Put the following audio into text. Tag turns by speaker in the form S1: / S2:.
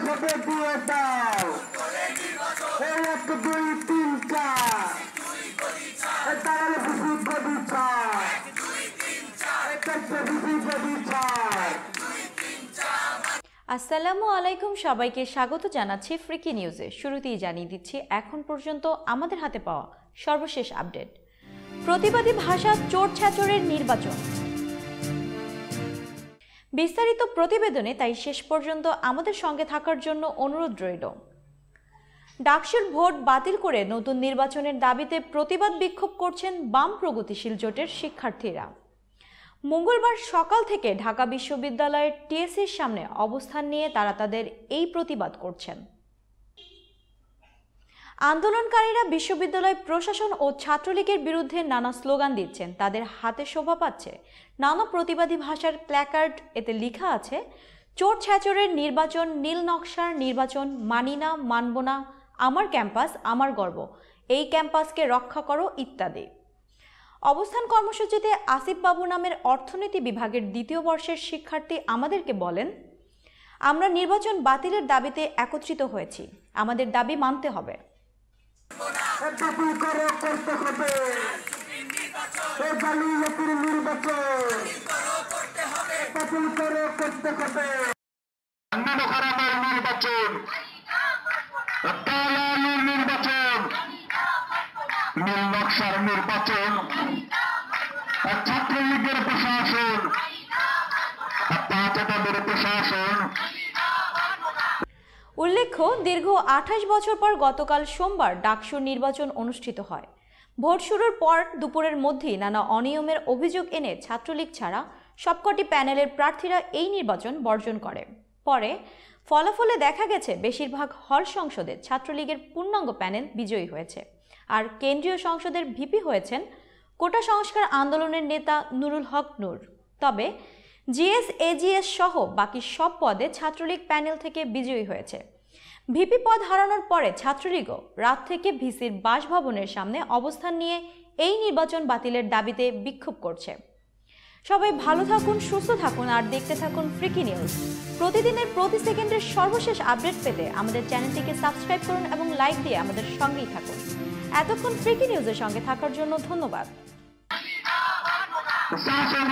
S1: হবে দিয়ে দাও, এক দুই তিনটা তাহলে বিসি গদি ছাড়, বিসি গদি ছাড়।
S2: আসসালামু আলাইকুম, সবাইকে স্বাগত জানাচ্ছি ফ্রিকি নিউজে। শুরুতেই জানিয়ে দিচ্ছি এখন পর্যন্ত আমাদের হাতে পাওয়া সর্বশেষ আপডেট। প্রতিবাদী ভাষা চোর ছ্যাচরের নির্বাচন, বিস্তারিত প্রতিবেদনে, তাই শেষ পর্যন্ত আমাদের সঙ্গে থাকার জন্য অনুরোধ রইল। ডাকসুর ভোট বাতিল করে নতুন নির্বাচনের দাবিতে প্রতিবাদ বিক্ষোভ করছেন বাম প্রগতিশীল জোটের শিক্ষার্থীরা। মঙ্গলবার সকাল থেকে ঢাকা বিশ্ববিদ্যালয়ের টিএসসির সামনে অবস্থান নিয়ে তারা তাদের এই প্রতিবাদ করছেন। আন্দোলনকারীরা বিশ্ববিদ্যালয় প্রশাসন ও ছাত্রলীগের বিরুদ্ধে নানা স্লোগান দিচ্ছেন। তাদের হাতে শোভা পাচ্ছে নানা প্রতিবাদী ভাষার প্ল্যাকার্ড। এতে লেখা আছে, চোর ছ্যাচরের নির্বাচন, নীল নকশার নির্বাচন, মানি না, মানব না, আমার ক্যাম্পাস আমার গর্ব, এই ক্যাম্পাসকে রক্ষা করো ইত্যাদি। অবস্থান কর্মসূচিতে আসিফ বাবু নামের অর্থনীতি বিভাগের দ্বিতীয় বর্ষের শিক্ষার্থী আমাদেরকে বলেন, আমরা নির্বাচন বাতিলের দাবিতে একত্রিত হয়েছি, আমাদের দাবি মানতে হবে।
S1: নীল নকশার নির্বাচন, ছাত্রলীগের প্রশাসন, প্রশাসন।
S2: উল্লেখ্য, দীর্ঘ 28 বছর পর গতকাল সোমবার ডাকসুর নির্বাচন অনুষ্ঠিত হয়। ভোট শুরুর পর দুপুরের মধ্যেই নানা অনিয়মের অভিযোগ এনে ছাত্রলীগ ছাড়া সবকটি প্যানেলের প্রার্থীরা এই নির্বাচন বর্জন করে। পরে ফলাফলে দেখা গেছে বেশিরভাগ হল সংসদে ছাত্রলীগের পূর্ণাঙ্গ প্যানেল বিজয়ী হয়েছে, আর কেন্দ্রীয় সংসদের ভিপি হয়েছেন কোটা সংস্কার আন্দোলনের নেতা নুরুল হক নূর। তবে জিএস, এজিএস সহ বাকি সব পদে ছাত্রলীগ প্যানেল থেকে বিজয়ী হয়েছে। ভিপি পদ হারানোর পরে ছাত্রলীগও রাত থেকে ভিসির বাসভবনের সামনে অবস্থান নিয়ে এই নির্বাচন বাতিলের দাবিতে বিক্ষোভ করছে। সবাই ভালো থাকুন, সুস্থ থাকুন আর দেখতে থাকুন ফ্রিকি নিউজ। প্রতিদিনের প্রতি সেকেন্ডের সর্বশেষ আপডেট পেতে আমাদের চ্যানেলটিকে সাবস্ক্রাইব করুন এবং লাইক দিয়ে আমাদের সঙ্গেই থাকুন। এতক্ষণ ফ্রিকি নিউজের সঙ্গে থাকার জন্য ধন্যবাদ।
S1: প্রশাসন